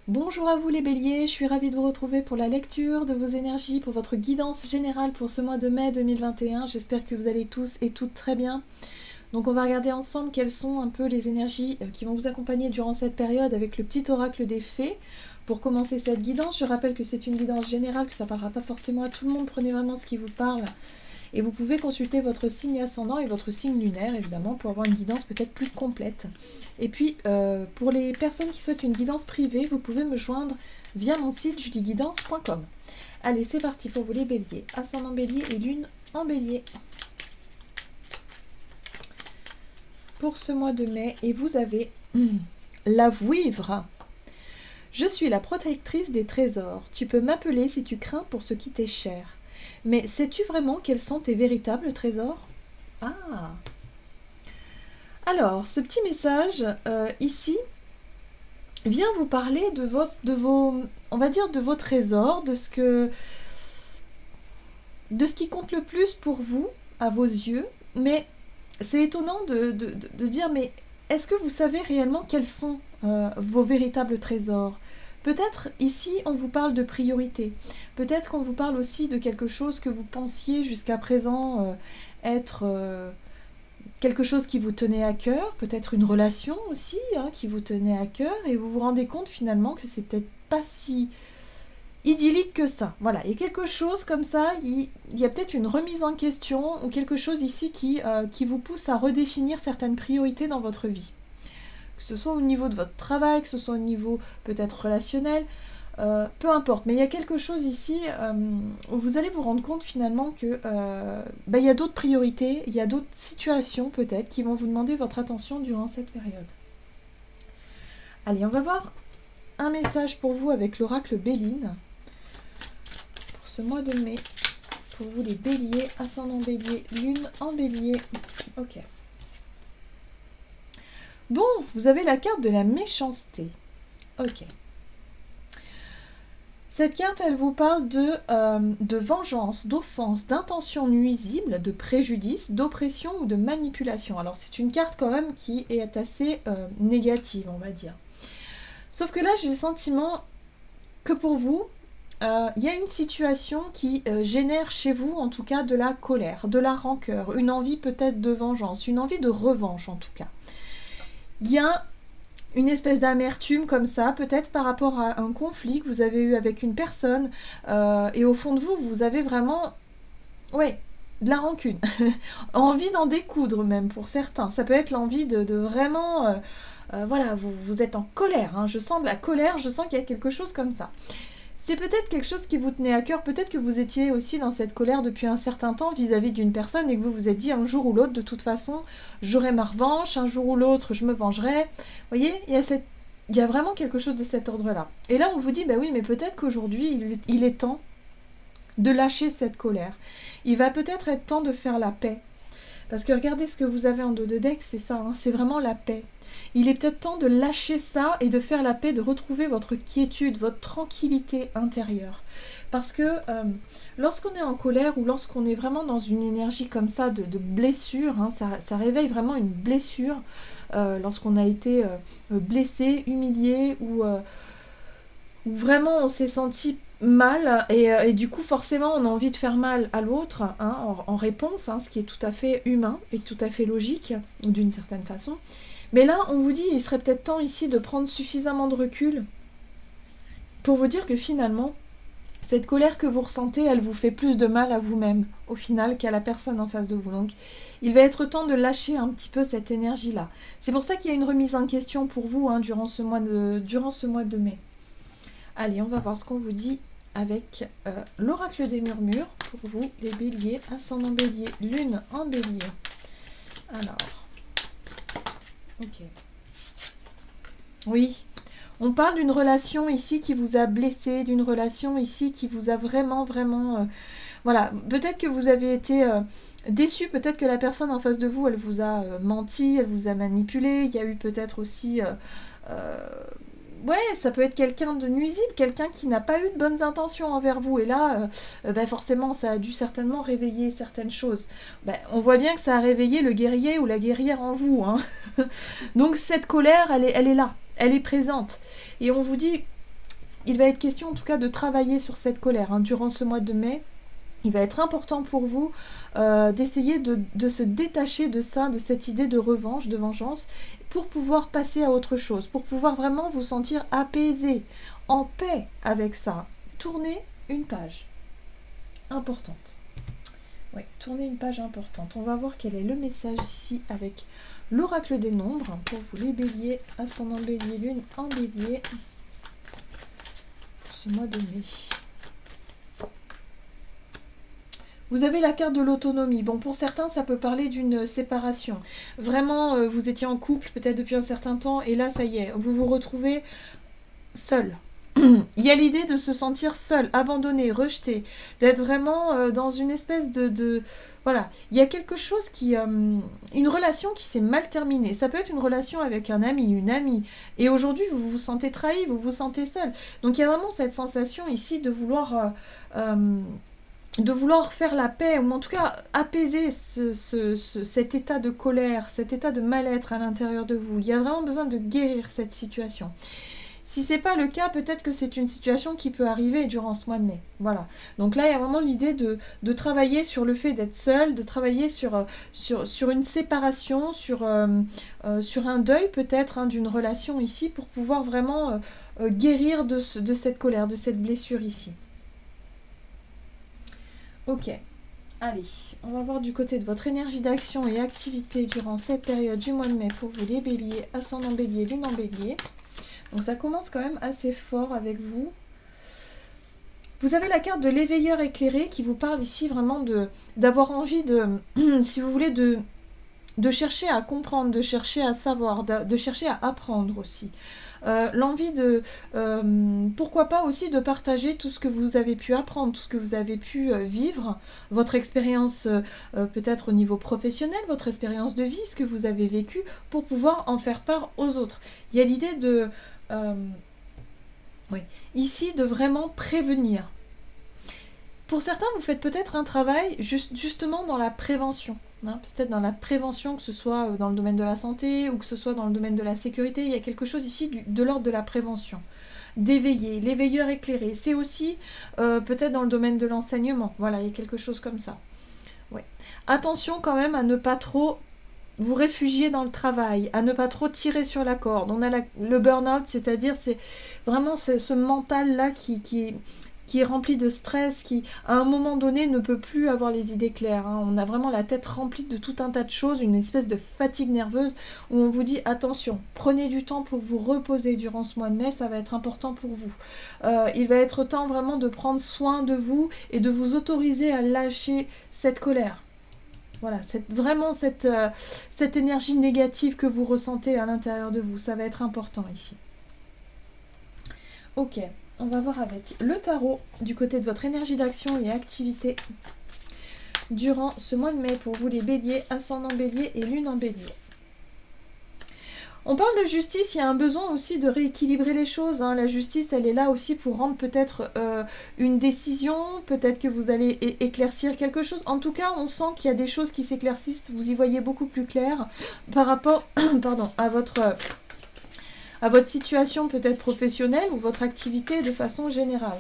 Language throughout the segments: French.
Bonjour à vous les béliers, je suis ravie de vous retrouver pour la lecture de vos énergies, pour votre guidance générale pour ce mois de mai 2021. J'espère que vous allez tous et toutes très bien. Donc on va regarder ensemble quelles sont un peu les énergies qui vont vous accompagner durant cette période avec le petit oracle des fées. Pour commencer cette guidance, je rappelle que c'est une guidance générale, que ça ne parlera pas forcément à tout le monde, prenez vraiment ce qui vous parle. Et vous pouvez consulter votre signe ascendant et votre signe lunaire, évidemment, pour avoir une guidance peut-être plus complète. Et puis, pour les personnes qui souhaitent une guidance privée, vous pouvez me joindre via mon site julieguidance.com. Allez, c'est parti pour vous les béliers. Ascendant bélier et lune en bélier. Pour ce mois de mai, et vous avez la vouivre. Je suis la protectrice des trésors. Tu peux m'appeler si tu crains pour ce qui t'est cher. Mais sais-tu vraiment quels sont tes véritables trésors? Ah! Alors, ce petit message ici vient vous parler de vos, on va dire, de vos trésors, de ce qui compte le plus pour vous, à vos yeux. Mais c'est étonnant de dire, mais est-ce que vous savez réellement quels sont vos véritables trésors? Peut-être ici on vous parle de priorité, peut-être qu'on vous parle aussi de quelque chose que vous pensiez jusqu'à présent être quelque chose qui vous tenait à cœur, peut-être une relation aussi qui vous tenait à cœur, et vous vous rendez compte finalement que c'est peut-être pas si idyllique que ça. Voilà, il y a quelque chose comme ça, il y a peut-être une remise en question ou quelque chose ici qui vous pousse à redéfinir certaines priorités dans votre vie. Que ce soit au niveau de votre travail, que ce soit au niveau peut-être relationnel, peu importe. Mais il y a quelque chose ici où vous allez vous rendre compte finalement que il y a d'autres priorités, il y a d'autres situations peut-être qui vont vous demander votre attention durant cette période. Allez, on va voir un message pour vous avec l'oracle Béline. Pour ce mois de mai, pour vous les béliers, ascendant bélier, lune en bélier. Ok. Bon, vous avez la carte de la méchanceté. Ok. Cette carte, elle vous parle de vengeance, d'offense, d'intention nuisible, de préjudice, d'oppression ou de manipulation. Alors c'est une carte quand même qui est assez négative, on va dire. Sauf que là, j'ai le sentiment que pour vous, il y a une situation qui génère chez vous, en tout cas, de la colère, de la rancœur, une envie peut-être de vengeance, une envie de revanche en tout cas. Il y a une espèce d'amertume comme ça, peut-être par rapport à un conflit que vous avez eu avec une personne, et au fond de vous, vous avez vraiment, de la rancune, envie d'en découdre même pour certains. Ça peut être l'envie de vraiment, voilà, vous êtes en colère, je sens de la colère, je sens qu'il y a quelque chose comme ça. C'est peut-être quelque chose qui vous tenait à cœur, peut-être que vous étiez aussi dans cette colère depuis un certain temps vis-à-vis d'une personne et que vous vous êtes dit un jour ou l'autre, de toute façon, j'aurai ma revanche, un jour ou l'autre, je me vengerai. Vous voyez, il y a vraiment quelque chose de cet ordre-là. Et là, on vous dit, oui, mais peut-être qu'aujourd'hui, il est temps de lâcher cette colère. Il va peut-être être temps de faire la paix. Parce que regardez ce que vous avez en dos de deck, c'est ça, c'est vraiment la paix. Il est peut-être temps de lâcher ça et de faire la paix, de retrouver votre quiétude, votre tranquillité intérieure. Parce que lorsqu'on est en colère ou lorsqu'on est vraiment dans une énergie comme ça de blessure, ça réveille vraiment une blessure lorsqu'on a été blessé, humilié ou vraiment on s'est senti mal et du coup forcément on a envie de faire mal à l'autre en réponse, ce qui est tout à fait humain et tout à fait logique d'une certaine façon. Mais là on vous dit il serait peut-être temps ici de prendre suffisamment de recul pour vous dire que finalement cette colère que vous ressentez, elle vous fait plus de mal à vous-même au final qu'à la personne en face de vous. Donc il va être temps de lâcher un petit peu cette énergie-là. C'est pour ça qu'il y a une remise en question pour vous durant ce mois de mai. Allez, on va voir ce qu'on vous dit avec l'oracle des murmures pour vous, les béliers, ascendant bélier, lune en bélier. Alors, ok. Oui, on parle d'une relation ici qui vous a blessé, d'une relation ici qui vous a vraiment, voilà, peut-être que vous avez été déçu, peut-être que la personne en face de vous, elle vous a menti, elle vous a manipulé, il y a eu peut-être aussi... ça peut être quelqu'un de nuisible, quelqu'un qui n'a pas eu de bonnes intentions envers vous. Et là, forcément, ça a dû certainement réveiller certaines choses. On voit bien que ça a réveillé le guerrier ou la guerrière en vous. Donc cette colère, elle est là, elle est présente. Et on vous dit, il va être question en tout cas de travailler sur cette colère hein, durant ce mois de mai. Il va être important pour vous d'essayer de se détacher de ça, de cette idée de revanche, de vengeance, pour pouvoir passer à autre chose, pour pouvoir vraiment vous sentir apaisé, en paix avec ça. Tournez une page importante. Oui, tournez une page importante. On va voir quel est le message ici avec l'oracle des nombres pour vous les béliers, ascendant bélier, lune en bélier, pour ce mois de mai. Vous avez la carte de l'autonomie. Bon, pour certains, ça peut parler d'une séparation. Vraiment, vous étiez en couple peut-être depuis un certain temps et là, ça y est, vous vous retrouvez seul. Il y a l'idée de se sentir seul, abandonné, rejeté, d'être vraiment dans une espèce de... Voilà, il y a quelque chose qui... une relation qui s'est mal terminée. Ça peut être une relation avec un ami, une amie. Et aujourd'hui, vous vous sentez trahi, vous vous sentez seul. Donc il y a vraiment cette sensation ici de vouloir faire la paix, ou en tout cas apaiser cet état de colère, cet état de mal-être à l'intérieur de vous. Il y a vraiment besoin de guérir cette situation. Si ce n'est pas le cas, peut-être que c'est une situation qui peut arriver durant ce mois de mai. Voilà. Donc là, il y a vraiment l'idée de travailler sur le fait d'être seul, de travailler sur une séparation, sur un deuil peut-être hein, d'une relation ici, pour pouvoir vraiment guérir de cette colère, de cette blessure ici. Ok, allez, on va voir du côté de votre énergie d'action et activité durant cette période du mois de mai pour vous les béliers, ascendant bélier, lune en bélier. Donc ça commence quand même assez fort avec vous. Vous avez la carte de l'éveilleur éclairé qui vous parle ici vraiment d'avoir envie de, si vous voulez, de chercher à comprendre, de chercher à savoir, de chercher à apprendre aussi. L'envie de, pourquoi pas aussi de partager tout ce que vous avez pu apprendre, tout ce que vous avez pu vivre, votre expérience peut-être au niveau professionnel, votre expérience de vie, ce que vous avez vécu, pour pouvoir en faire part aux autres. Il y a l'idée de, oui, ici de vraiment prévenir. Pour certains, vous faites peut-être un travail justement dans la prévention. Hein, peut-être dans la prévention, que ce soit dans le domaine de la santé ou que ce soit dans le domaine de la sécurité. Il y a quelque chose ici de l'ordre de la prévention. D'éveiller, l'éveilleur éclairé. C'est aussi peut-être dans le domaine de l'enseignement. Voilà, il y a quelque chose comme ça. Ouais. Attention quand même à ne pas trop vous réfugier dans le travail, à ne pas trop tirer sur la corde. On a le burn-out, c'est-à-dire c'est vraiment ce mental-là qui est rempli de stress, qui à un moment donné ne peut plus avoir les idées claires. Hein. On a vraiment la tête remplie de tout un tas de choses, une espèce de fatigue nerveuse où on vous dit attention, prenez du temps pour vous reposer durant ce mois de mai, ça va être important pour vous. Il va être temps vraiment de prendre soin de vous et de vous autoriser à lâcher cette colère. Voilà, vraiment cette énergie négative que vous ressentez à l'intérieur de vous, ça va être important ici. Ok. On va voir avec le tarot du côté de votre énergie d'action et activité durant ce mois de mai pour vous les béliers, ascendant bélier et lune en bélier. On parle de justice, il y a un besoin aussi de rééquilibrer les choses. Hein. La justice, elle est là aussi pour rendre peut-être une décision, peut-être que vous allez éclaircir quelque chose. En tout cas, on sent qu'il y a des choses qui s'éclaircissent, vous y voyez beaucoup plus clair par rapport pardon, à votre situation peut-être professionnelle ou votre activité de façon générale.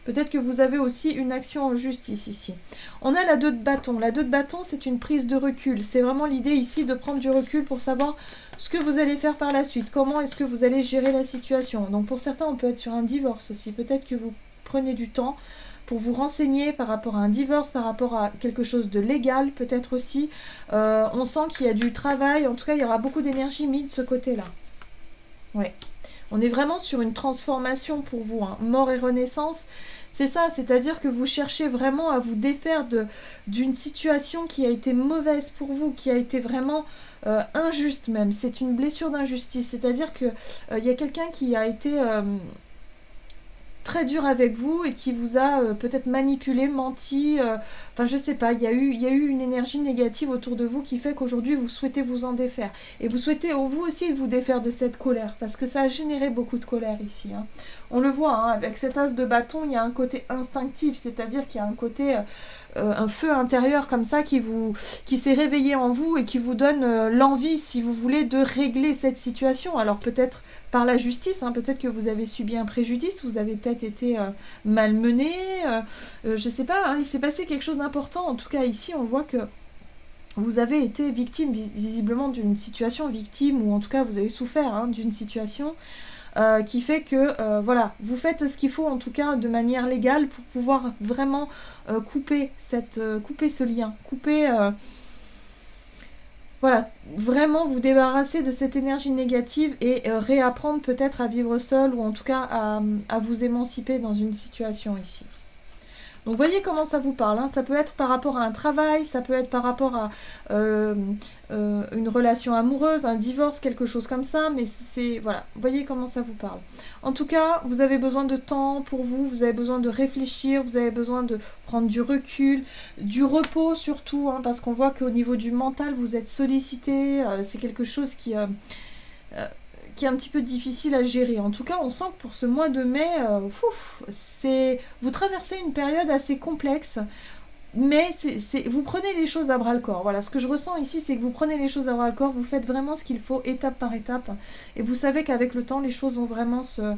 Peut-être que vous avez aussi une action en justice ici. On a la 2 de bâton. La 2 de bâton, c'est une prise de recul. C'est vraiment l'idée ici de prendre du recul pour savoir ce que vous allez faire par la suite. Comment est-ce que vous allez gérer la situation. Donc pour certains, on peut être sur un divorce aussi. Peut-être que vous prenez du temps pour vous renseigner par rapport à un divorce, par rapport à quelque chose de légal peut-être aussi. On sent qu'il y a du travail. En tout cas, il y aura beaucoup d'énergie mise de ce côté-là. Oui, on est vraiment sur une transformation pour vous, hein. Mort et renaissance, c'est ça, c'est-à-dire que vous cherchez vraiment à vous défaire d'une situation qui a été mauvaise pour vous, qui a été vraiment injuste même, c'est une blessure d'injustice, c'est-à-dire que y a quelqu'un qui a été très dur avec vous et qui vous a peut-être manipulé, menti, enfin je sais pas, il y a eu une énergie négative autour de vous qui fait qu'aujourd'hui vous souhaitez vous en défaire. Et vous souhaitez vous aussi vous défaire de cette colère, parce que ça a généré beaucoup de colère ici. Hein. On le voit, hein, avec cet as de bâton, il y a un côté instinctif, c'est-à-dire qu'il y a un côté un feu intérieur comme ça qui s'est réveillé en vous et qui vous donne l'envie, si vous voulez, de régler cette situation. Alors peut-être par la justice, hein, peut-être que vous avez subi un préjudice, vous avez peut-être été malmené, je sais pas, hein, il s'est passé quelque chose d'important. En tout cas ici on voit que vous avez été victime visiblement d'une situation victime, ou en tout cas vous avez souffert hein, d'une situation qui fait que voilà, vous faites ce qu'il faut en tout cas de manière légale pour pouvoir vraiment couper ce lien, voilà, vraiment vous débarrasser de cette énergie négative et réapprendre peut-être à vivre seul, ou en tout cas à vous émanciper dans une situation ici. Donc voyez comment ça vous parle, hein. Ça peut être par rapport à un travail, ça peut être par rapport à une relation amoureuse, un divorce, quelque chose comme ça, mais c'est, voilà, voyez comment ça vous parle. En tout cas, vous avez besoin de temps pour vous, vous avez besoin de réfléchir, vous avez besoin de prendre du recul, du repos surtout, hein, parce qu'on voit qu'au niveau du mental, vous êtes sollicité, c'est quelque chose qui est un petit peu difficile à gérer. En tout cas, on sent que pour ce mois de mai, vous traversez une période assez complexe, mais vous prenez les choses à bras-le-corps. Voilà, ce que je ressens ici, c'est que vous prenez les choses à bras-le-corps, vous faites vraiment ce qu'il faut, étape par étape, et vous savez qu'avec le temps, les choses vont vraiment se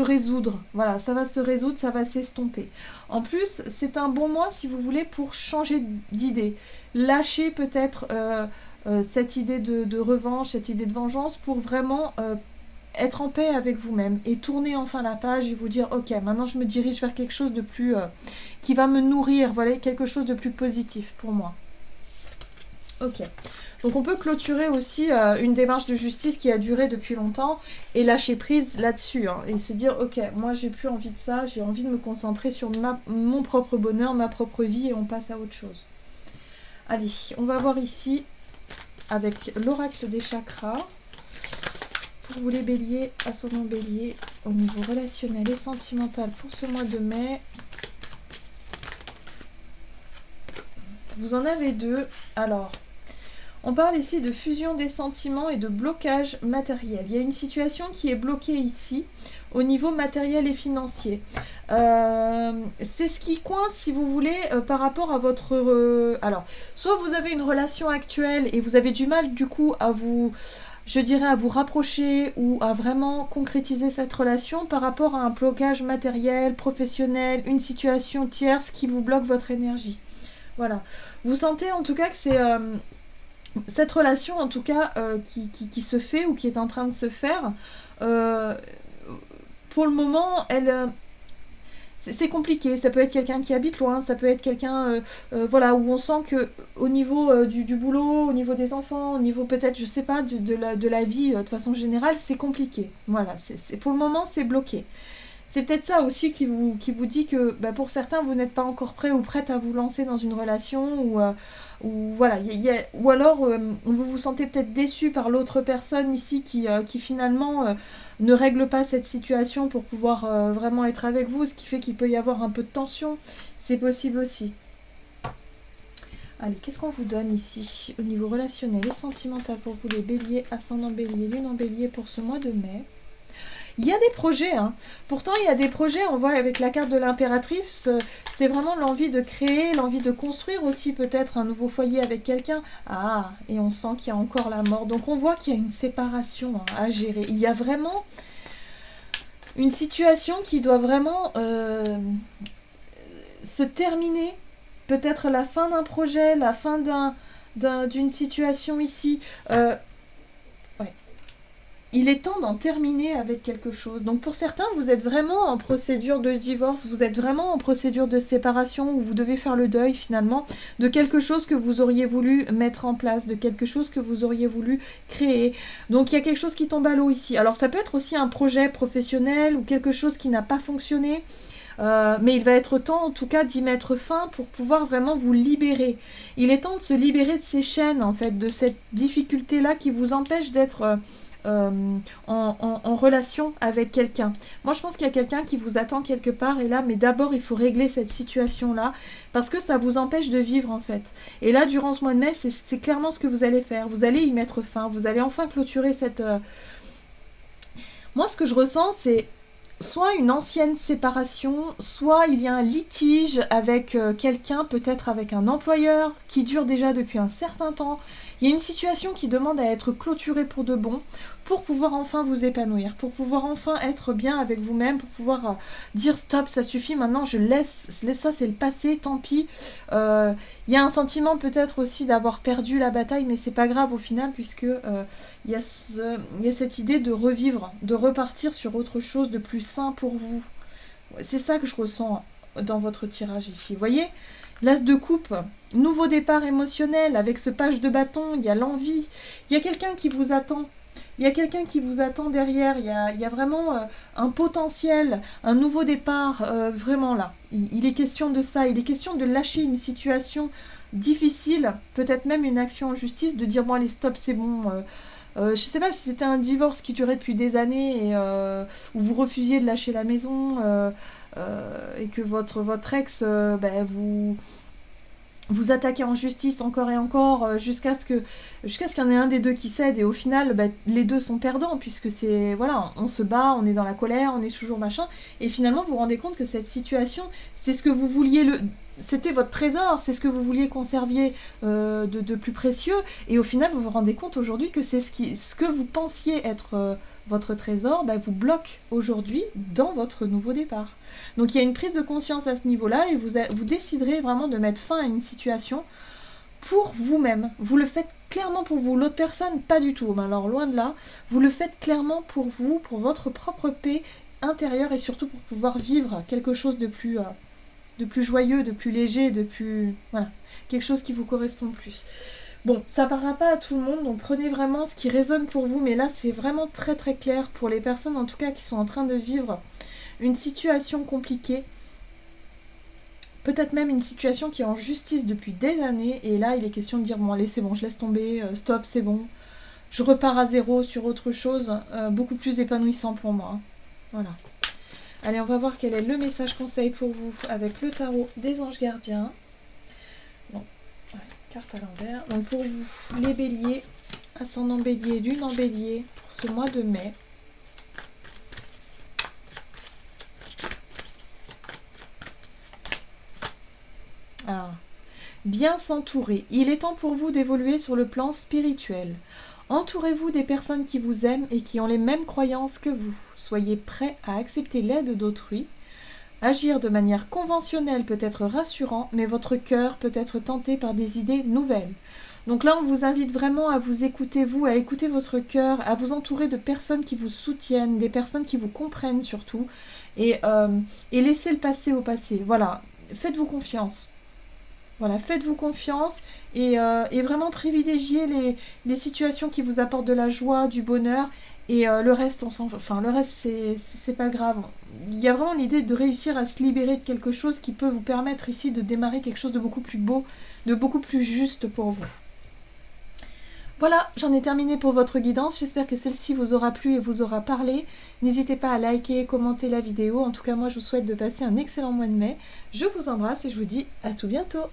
résoudre. Voilà, ça va se résoudre, ça va s'estomper. En plus, c'est un bon mois, si vous voulez, pour changer d'idée. Lâcher peut-être cette idée de revanche, cette idée de vengeance, pour vraiment être en paix avec vous-même et tourner enfin la page et vous dire ok, maintenant je me dirige vers quelque chose de plus qui va me nourrir, voilà, quelque chose de plus positif pour moi. Ok, donc on peut clôturer aussi une démarche de justice qui a duré depuis longtemps et lâcher prise là-dessus, hein, et se dire ok, moi j'ai plus envie de ça, j'ai envie de me concentrer sur mon propre bonheur, ma propre vie, et on passe à autre chose. Allez, on va voir ici avec l'oracle des chakras pour vous les béliers, ascendant bélier, au niveau relationnel et sentimental pour ce mois de mai. Vous en avez deux. Alors, on parle ici de fusion des sentiments et de blocage matériel. Il y a une situation qui est bloquée ici au niveau matériel et financier. C'est ce qui coince, si vous voulez, par rapport à votre... alors, soit vous avez une relation actuelle et vous avez du mal du coup à vous... je dirais à vous rapprocher ou à vraiment concrétiser cette relation par rapport à un blocage matériel, professionnel, une situation tierce qui vous bloque votre énergie. Voilà. Vous sentez en tout cas que c'est cette relation en tout cas qui se fait ou qui est en train de se faire. Pour le moment, c'est compliqué. Ça peut être quelqu'un qui habite loin, ça peut être quelqu'un voilà, où on sent que au niveau du boulot, au niveau des enfants, au niveau peut-être, je sais pas, de la vie de façon générale, c'est compliqué. Voilà, pour le moment, c'est bloqué. C'est peut-être ça aussi qui vous dit que pour certains, vous n'êtes pas encore prêt ou prête à vous lancer dans une relation, ou voilà, ou alors vous vous sentez peut-être déçu par l'autre personne ici qui finalement ne règle pas cette situation pour pouvoir vraiment être avec vous, ce qui fait qu'il peut y avoir un peu de tension. C'est possible aussi. Allez, qu'est-ce qu'on vous donne ici au niveau relationnel et sentimental pour vous les béliers, ascendant bélier, lune en bélier pour ce mois de mai? Il y a des projets, hein. Pourtant il y a des projets, on voit avec la carte de l'impératrice, c'est vraiment l'envie de créer, l'envie de construire aussi peut-être un nouveau foyer avec quelqu'un. Ah, et on sent qu'il y a encore la mort, donc on voit qu'il y a une séparation à gérer. Il y a vraiment une situation qui doit vraiment se terminer, peut-être la fin d'un projet, la fin d'une situation ici. Il est temps d'en terminer avec quelque chose. Donc pour certains, vous êtes vraiment en procédure de divorce, vous êtes vraiment en procédure de séparation, où vous devez faire le deuil finalement de quelque chose que vous auriez voulu mettre en place, de quelque chose que vous auriez voulu créer. Donc il y a quelque chose qui tombe à l'eau ici. Alors ça peut être aussi un projet professionnel ou quelque chose qui n'a pas fonctionné. Mais il va être temps en tout cas d'y mettre fin pour pouvoir vraiment vous libérer. Il est temps de se libérer de ces chaînes en fait, de cette difficulté-là qui vous empêche d'être... en relation avec quelqu'un. Moi je pense qu'il y a quelqu'un qui vous attend quelque part et là, mais d'abord il faut régler cette situation là parce que ça vous empêche de vivre en fait. Et là durant ce mois de mai, c'est clairement ce que vous allez faire. Vous allez y mettre fin, vous allez enfin clôturer cette... Moi ce que je ressens c'est soit une ancienne séparation, soit il y a un litige avec quelqu'un, peut-être avec un employeur, qui dure déjà depuis un certain temps. Il y a une situation qui demande à être clôturée pour de bon, pour pouvoir enfin vous épanouir, pour pouvoir enfin être bien avec vous-même, pour pouvoir dire stop, ça suffit, maintenant je laisse ça, c'est le passé, tant pis. Il y a un sentiment peut-être aussi d'avoir perdu la bataille, mais c'est pas grave au final, puisque il y a cette idée de revivre, de repartir sur autre chose de plus sain pour vous. C'est ça que je ressens dans votre tirage ici. Vous voyez, l'as de coupe, nouveau départ émotionnel, avec ce page de bâton, il y a l'envie, il y a quelqu'un qui vous attend. Il y a quelqu'un qui vous attend derrière, il y a vraiment un potentiel, un nouveau départ, vraiment là. Il est question de ça, il est question de lâcher une situation difficile, peut-être même une action en justice, de dire bon allez stop, c'est bon. Je sais pas si c'était un divorce qui durait depuis des années et où vous refusiez de lâcher la maison et que votre ex vous attaquez en justice encore et encore jusqu'à ce qu'il y en ait un des deux qui cède et au final les deux sont perdants puisque c'est voilà, on se bat, on est dans la colère, on est toujours machin et finalement vous vous rendez compte que cette situation c'est ce que vous vouliez c'était votre trésor, c'est ce que vous vouliez conserver de plus précieux et au final vous vous rendez compte aujourd'hui que c'est ce que vous pensiez être votre trésor vous bloque aujourd'hui dans votre nouveau départ. Donc il y a une prise de conscience à ce niveau-là et vous déciderez vraiment de mettre fin à une situation pour vous-même. Vous le faites clairement pour vous. L'autre personne, pas du tout. Alors loin de là, vous le faites clairement pour vous, pour votre propre paix intérieure et surtout pour pouvoir vivre quelque chose de plus joyeux, de plus léger, de plus... Voilà, quelque chose qui vous correspond plus. Bon, ça ne parlera pas à tout le monde, donc prenez vraiment ce qui résonne pour vous, mais là c'est vraiment très très clair pour les personnes en tout cas qui sont en train de vivre une situation compliquée, peut-être même une situation qui est en justice depuis des années, et là il est question de dire bon allez c'est bon, je laisse tomber, stop c'est bon, je repars à zéro sur autre chose, beaucoup plus épanouissant pour moi. Voilà. Allez, on va voir quel est le message conseil pour vous avec le tarot des anges gardiens. Bon, ouais, carte à l'envers. Donc pour vous, les béliers, ascendant bélier, lune en bélier, pour ce mois de mai. Ah. Bien s'entourer. Il est temps pour vous d'évoluer sur le plan spirituel. Entourez-vous des personnes qui vous aiment et qui ont les mêmes croyances que vous. Soyez prêts à accepter l'aide d'autrui. Agir de manière conventionnelle peut être rassurant, mais votre cœur peut être tenté par des idées nouvelles. Donc là, on vous invite vraiment à vous écouter, vous, à écouter votre cœur, à vous entourer de personnes qui vous soutiennent, des personnes qui vous comprennent surtout, et laissez le passé au passé. Voilà, faites-vous confiance. Voilà, faites-vous confiance et vraiment privilégiez les situations qui vous apportent de la joie, du bonheur et le reste, le reste c'est pas grave. Il y a vraiment l'idée de réussir à se libérer de quelque chose qui peut vous permettre ici de démarrer quelque chose de beaucoup plus beau, de beaucoup plus juste pour vous. Voilà, j'en ai terminé pour votre guidance. J'espère que celle-ci vous aura plu et vous aura parlé. N'hésitez pas à liker et commenter la vidéo. En tout cas, moi, je vous souhaite de passer un excellent mois de mai. Je vous embrasse et je vous dis à tout bientôt.